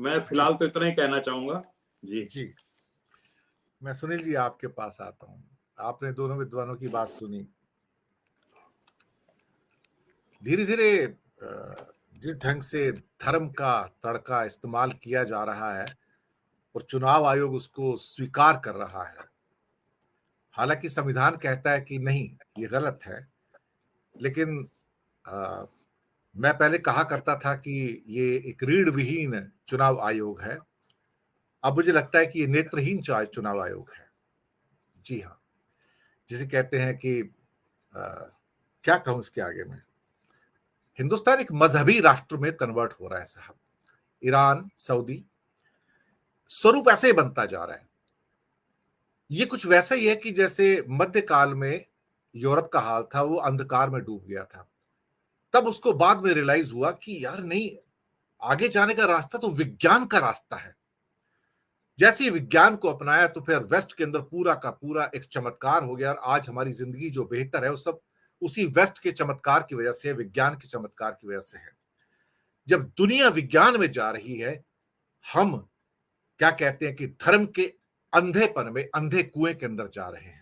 मैं फिलहाल तो इतना ही कहना चाहूंगा। जी जी, मैं सुनील जी आपके पास आता हूँ। आपने दोनों विद्वानों की बात सुनी। धीरे धीरे जिस ढंग से धर्म का तड़का इस्तेमाल किया जा रहा है और चुनाव आयोग उसको स्वीकार कर रहा है, हालांकि संविधान कहता है कि नहीं, ये गलत है, लेकिन अ, मैं पहले कहा करता था कि ये एक रीढ़ विहीन चुनाव आयोग है। अब मुझे लगता है कि ये नेत्रहीन चुनाव आयोग है। जी हाँ, जिसे कहते हैं कि क्या कहूं इसके आगे में, हिंदुस्तान एक मजहबी राष्ट्र में कन्वर्ट हो रहा है साहब। ईरान, सऊदी, स्वरूप ऐसे ही बनता जा रहा है। ये कुछ वैसा ही है कि जैसे मध्यकाल में यूरोप का हाल था, वो अंधकार में डूब गया था। तब उसको बाद में रियलाइज हुआ कि यार नहीं, आगे जाने का रास्ता तो विज्ञान का रास्ता है। जैसे ही विज्ञान को अपनाया तो फिर वेस्ट के अंदर पूरा का पूरा एक चमत्कार हो गया, और आज हमारी जिंदगी जो बेहतर है वो सब उसी वेस्ट के चमत्कार की वजह से, विज्ञान के चमत्कार की वजह से है। जब दुनिया विज्ञान में जा रही है, हम क्या कहते हैं कि धर्म के अंधेपन में, अंधे कुएं के अंदर जा रहे हैं,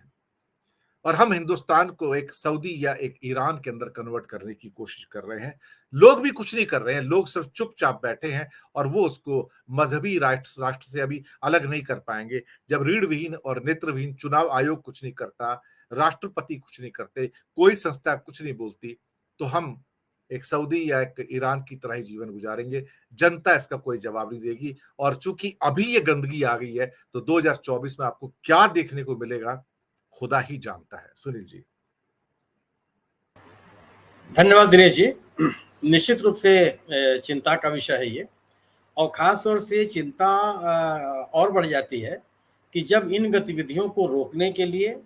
और हम हिंदुस्तान को एक सऊदी या एक ईरान के अंदर कन्वर्ट करने की कोशिश कर रहे हैं। लोग भी कुछ नहीं कर रहे हैं, लोग सिर्फ चुपचाप बैठे हैं, और वो उसको मजहबी राष्ट्र से अभी अलग नहीं कर पाएंगे। जब रीढ़विहीन और नेत्रविहीन चुनाव आयोग कुछ नहीं करता, राष्ट्रपति कुछ नहीं करते, कोई संस्था कुछ नहीं बोलती, तो हम एक सऊदी या एक ईरान की तरह ही जीवन गुजारेंगे। जनता इसका कोई जवाब नहीं देगी। और चूंकि अभी ये गंदगी आ गई है, तो 2024 में आपको क्या देखने को मिलेगा खुदा ही जानता है। सुनील जी। धन्यवाद दिनेश जी। निश्चित रूप से चिंता का विषय है ये, और खास तौर से चिंता और बढ़ जाती है कि जब इन गतिविधियों को रोकने के लिए,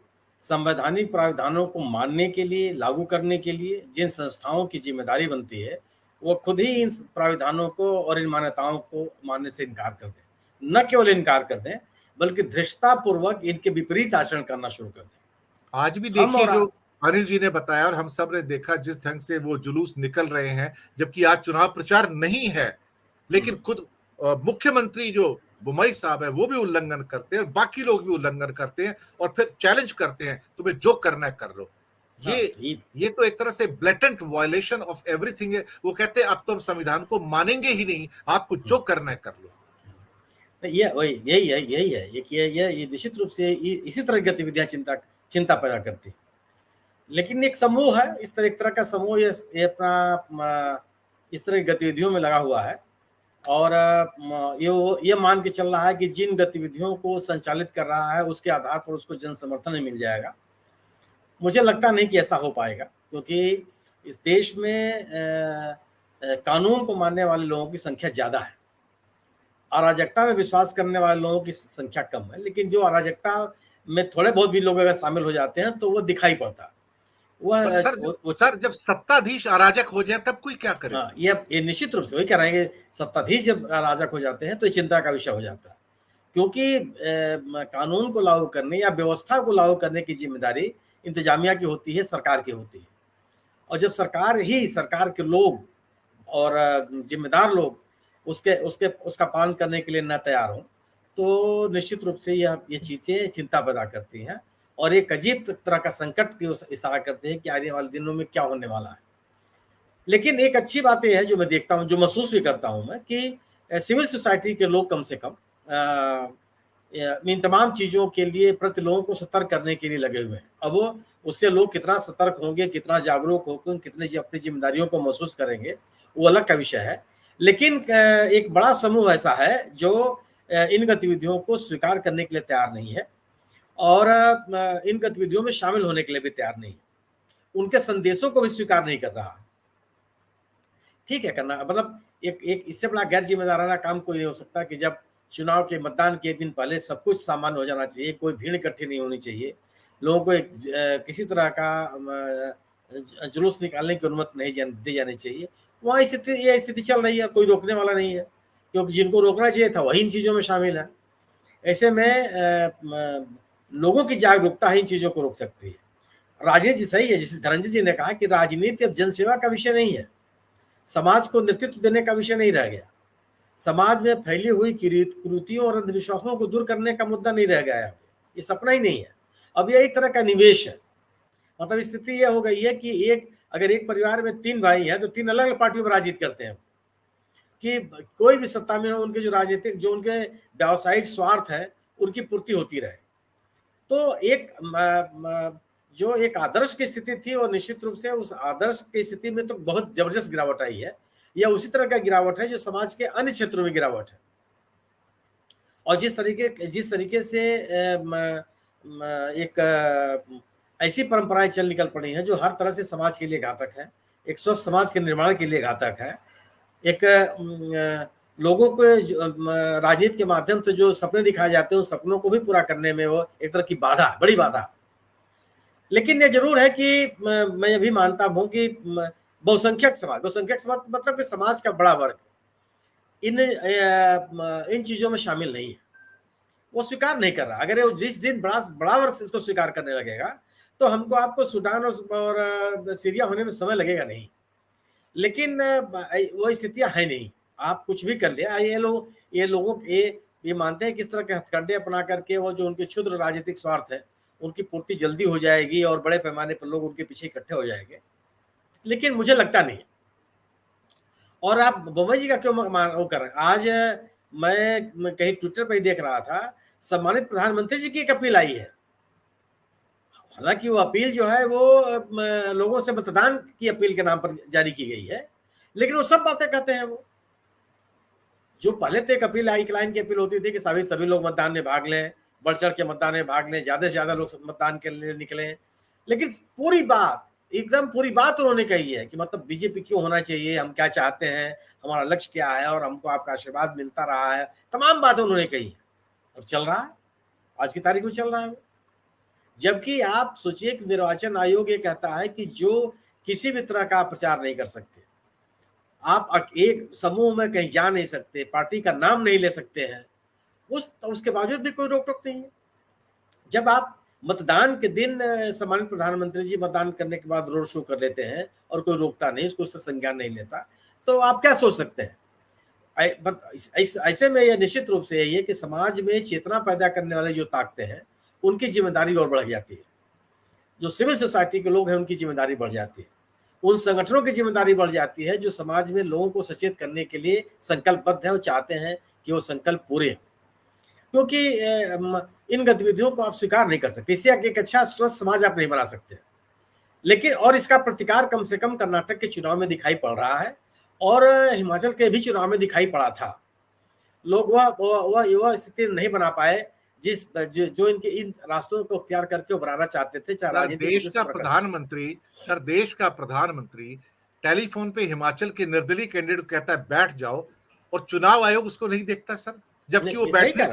संवैधानिक प्रावधानों को मानने के लिए, लागू करने के लिए जिन संस्थाओं की जिम्मेदारी बनती है, वो खुद ही इन प्रावधानों को और इन मान्यताओं को मानने से इनकार कर दें। न केवल इनकार कर दें, बल्कि धृष्टतापूर्वक इनके विपरीत आचरण करना शुरू कर दें। आज भी देखिए जो अनिल जी ने बताया और हम सब ने देखा, जिस ढंग से वो जुलूस निकल रहे हैं, जबकि आज चुनाव प्रचार नहीं है, लेकिन खुद मुख्यमंत्री जो बुमई साहब है वो भी उल्लंघन करते हैं, और बाकी लोग भी उल्लंघन करते हैं, और फिर चैलेंज करते हैं तुम्हें जो करना है कर लो। ये तो एक तरह से ब्लेटेंट वायलेशन ऑफ एवरीथिंग है। वो कहते हैं अब तो हम संविधान को मानेंगे ही नहीं, आपको जो करना है कर लो। यही है ये निश्चित रूप से इसी तरह की गतिविधियां चिंता पैदा करती है। लेकिन एक समूह है, एक तरह का समूह ये अपना इस तरह की गतिविधियों में लगा हुआ है, और ये मान के चल रहा है कि जिन गतिविधियों को संचालित कर रहा है उसके आधार पर उसको जन समर्थन मिल जाएगा। मुझे लगता नहीं कि ऐसा हो पाएगा, क्योंकि इस देश में कानून को मानने वाले लोगों की संख्या ज्यादा है, अराजकता में विश्वास करने वाले लोगों की संख्या कम है। लेकिन जो अराजकता में थोड़े बहुत भी लोग अगर शामिल हो जाते हैं तो वो दिखाई पड़ता है। सर जब सत्ताधीश अराजक हो जाए तब कोई क्या करे? ये निश्चित रूप से वही कह रहे हैं कि सत्ताधीश जब अराजक हो जाते हैं तो ये चिंता का विषय हो जाता है, क्योंकि कानून को लागू करने या व्यवस्था को लागू करने की जिम्मेदारी इंतजामिया की होती है, सरकार की होती है। और जब सरकार के लोग और जिम्मेदार लोग उसका पालन करने के लिए न तैयार हो, तो निश्चित रूप से ये चीजें चिंता पैदा करती हैं, और एक अजीब तरह का संकट की इशारा करते हैं कि आने वाले दिनों में क्या होने वाला है। लेकिन एक अच्छी बात यह है जो मैं देखता हूं, जो महसूस भी करता हूं मैं, कि सिविल सोसाइटी के लोग कम से कम इन तमाम चीजों के लिए प्रति लोगों को सतर्क करने के लिए लगे हुए हैं। अब उससे लोग कितना सतर्क होंगे, कितना जागरूक होंगे, कितने अपनी जिम्मेदारियों को महसूस करेंगे, वो अलग का विषय है। लेकिन एक बड़ा समूह ऐसा है जो इन गतिविधियों को स्वीकार करने के लिए तैयार नहीं है, और इन गतिविधियों में शामिल होने के लिए भी तैयार नहीं, उनके संदेशों को भी स्वीकार नहीं कर रहा। ठीक है, करना मतलब एक इससे बड़ा गैर जिम्मेदाराना काम कोई नहीं हो सकता कि जब चुनाव के मतदान के दिन पहले सब कुछ सामान्य हो जाना चाहिए, कोई भीड़ इकट्ठी नहीं होनी चाहिए, लोगों को किसी तरह का जुलूस निकालने की अनुमति नहीं दी जानी चाहिए। वहाँ ये स्थिति चल रही है, कोई रोकने वाला नहीं है, क्योंकि जिनको रोकना चाहिए था वही इन चीज़ों में शामिल है। ऐसे में लोगों की जागरूकता ही इन चीज़ों को रोक सकती है। राजनीति सही है, जिसे धनंजय जी ने कहा कि राजनीति अब जनसेवा का विषय नहीं है, समाज को नेतृत्व देने का विषय नहीं रह गया। समाज में फैली हुई कुरीतियों और अंधविश्वासों को दूर करने का मुद्दा नहीं रह गया है। ये सपना ही नहीं है, अब ये एक तरह का निवेश है। मतलब स्थिति यह हो गई है कि अगर एक परिवार में 3 भाई हैं तो 3 अलग अलग पार्टियों में राजनीति करते हैं कि कोई भी सत्ता में हो, उनके जो उनके व्यावसायिक स्वार्थ है उनकी पूर्ति होती रहे। तो जो एक आदर्श की स्थिति थी, और निश्चित रूप से उस आदर्श की स्थिति में तो बहुत जबरदस्त गिरावट आई है। यह उसी तरह का गिरावट है जो समाज के अन्य क्षेत्रों में गिरावट है। और जिस तरीके से एक ऐसी परंपराएं चल निकल पड़ी हैं जो हर तरह से समाज के लिए घातक है, एक स्वस्थ समाज के निर्माण के लिए घातक है। एक लोगों को राजनीति के माध्यम से जो सपने दिखाए जाते हैं उन सपनों को भी पूरा करने में वो एक तरह की बाधा, बड़ी बाधा। लेकिन ये जरूर है कि मैं ये भी मानता हूं कि बहुसंख्यक समाज मतलब कि समाज का बड़ा वर्ग इन चीजों में शामिल नहीं है, वो स्वीकार नहीं कर रहा। अगर वो जिस दिन बड़ा वर्ग इसको स्वीकार करने लगेगा तो हमको आपको सूडान और सीरिया होने में समय लगेगा नहीं। लेकिन वो स्थितियां है नहीं, आप कुछ भी कर ले। ये लोगों ये मानते हैं कि इस तरह के हथकंडे अपना करके वो जो उनके क्षुद्र राजनीतिक स्वार्थ है उनकी पूर्ति जल्दी हो जाएगी और बड़े पैमाने पर लोग उनके पीछे इकट्ठे हो जाएंगे। लेकिन मुझे लगता नहीं। और आप बम्बई जी का क्यों वो कर रहे हैं? आज मैं कहीं ट्विटर पर ही देख रहा था, सम्मानित प्रधानमंत्री जी की एक अपील आई है। हालांकि वो अपील जो है वो लोगों से मतदान की अपील के नाम पर जारी की गई है, लेकिन वो सब बातें कहते हैं। वो जो पहले तो एक अपील एक लाइन की अपील होती थी कि सभी लोग मतदान में भाग लें, बढ़ चढ़ के मतदान में भाग लें, ज्यादा से ज्यादा लोग मतदान के लिए निकले। लेकिन एकदम पूरी बात उन्होंने कही है कि मतलब बीजेपी क्यों होना चाहिए, हम क्या चाहते हैं, हमारा लक्ष्य क्या है और हमको आपका आशीर्वाद मिलता रहा है, तमाम बातें उन्होंने कही है। और चल रहा है, आज की तारीख में चल रहा है। जबकि आप सोचिए कि निर्वाचन आयोग ये कहता है कि जो किसी भी तरह का प्रचार नहीं कर सकते, आप एक समूह में कहीं जा नहीं सकते, पार्टी का नाम नहीं ले सकते हैं, उसके बावजूद भी कोई रोक टोक नहीं है। जब आप मतदान के दिन सम्मानित प्रधानमंत्री जी मतदान करने के बाद रोड शो कर लेते हैं और कोई रोकता नहीं, उसको उससे संज्ञान नहीं लेता, तो आप क्या सोच सकते हैं? ऐसे में यह निश्चित रूप से यही है कि समाज में चेतना पैदा करने वाले जो ताकतें हैं उनकी जिम्मेदारी और बढ़ जाती है। जो सिविल सोसाइटी के लोग हैं उनकी जिम्मेदारी बढ़ जाती है, उन संगठनों की जिम्मेदारी बढ़ जाती है जो समाज में लोगों को सचेत करने के लिए संकल्पबद्ध है और चाहते हैं कि वो संकल्प पूरे हों। क्योंकि इन गतिविधियों को आप स्वीकार नहीं कर सकते, इससे एक अच्छा स्वस्थ समाज आप नहीं बना सकते। लेकिन और इसका प्रतिकार कम से कम कर्नाटक के चुनाव में दिखाई पड़ रहा है और हिमाचल के भी चुनाव में दिखाई पड़ा था। लोग वह स्थिति नहीं बना पाए जो इनके इन रास्तों को अख्तियार करके उभराना चाहते थे। देश का प्रधानमंत्री टेलीफोन पे हिमाचल के निर्दलीय कैंडिडेट को कहता है बैठ जाओ, और चुनाव आयोग उसको नहीं देखता सर, जबकि वो बैठने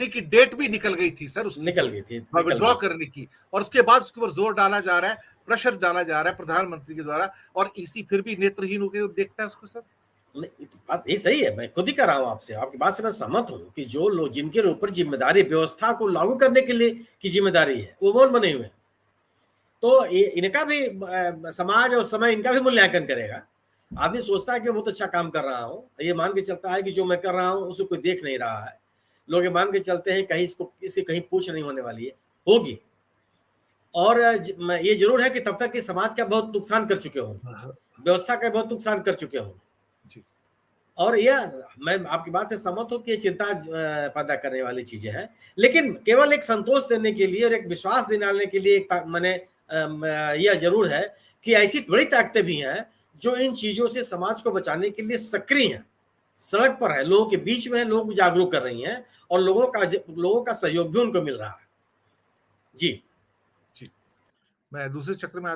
की डेट भी निकल गई थी सर, उसकी निकल गई थी विड्रॉ करने की, और उसके बाद उसके ऊपर जोर डाला जा रहा है, प्रेशर डाला जा रहा है प्रधानमंत्री के द्वारा, और ईसी फिर भी नेत्रहीन होकर देखता है उसको सर। बात ये सही है, मैं खुद ही कर रहा हूं आपसे, आपकी बात से मैं सहमत हूं कि जो लोग जिनके ऊपर जिम्मेदारी व्यवस्था को लागू करने के लिए की जिम्मेदारी है वो मौन बने हुए हैं, तो इनका भी समाज और समय इनका भी मूल्यांकन करेगा। आदमी सोचता है कि बहुत अच्छा काम कर रहा हूं, ये मान के चलता है कि जो मैं कर रहा हूं उसको कोई देख नहीं रहा है, लोग ये मान के चलते हैं कहीं इसकी कहीं पूछ नहीं होने वाली है, होगी। और ये जरूर है कि तब तक कि समाज का बहुत नुकसान कर चुके होंगे, व्यवस्था का बहुत नुकसान कर चुके होंगे। और यह मैं आपकी बात से सहमत हूं कि ये चिंता पैदा करने वाली चीजें हैं, लेकिन केवल एक संतोष देने के लिए और एक विश्वास दिलाने के लिए मैंने यह जरूर है कि ऐसी बड़ी ताकतें भी हैं जो इन चीजों से समाज को बचाने के लिए सक्रिय हैं, सड़क पर है, लोगों के बीच में है, लोग जागरूक कर रही हैं और लोगों का सहयोग भी उनको मिल रहा है। जी मैं दूसरे चक्र में